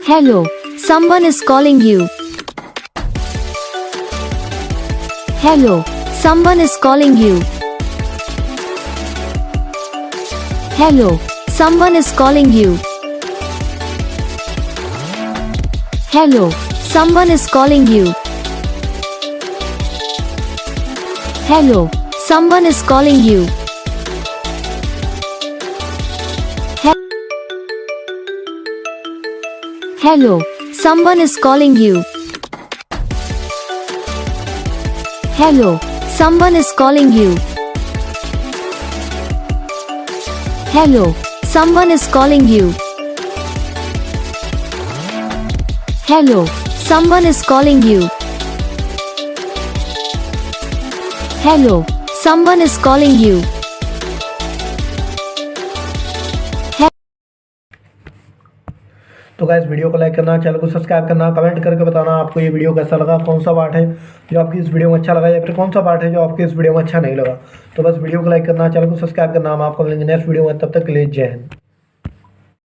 Hello, someone is calling you. Hello, someone is calling you. Hello, someone is calling you. Hello, someone is calling you. Hello, someone is calling you. Hello, someone is calling you. Hello, someone is calling you. Hello, someone is calling you. Hello, someone is calling you. Hello, someone is calling you. तो guys video को like करना, channel को subscribe करना, comment करके बताना आपको ये video कैसा लगा, कौन सा पार्ट है जो आपकी इस वीडियो में अच्छा लगा या फिर कौन सा पार्ट है जो आपकी इस वीडियो में अच्छा नहीं लगा। तो बस वीडियो को लाइक करना, चैनल को सब्सक्राइब करना। हम आपको मिलेंगे नेक्स्ट वीडियो में, तब तक के लिए जय हिंद।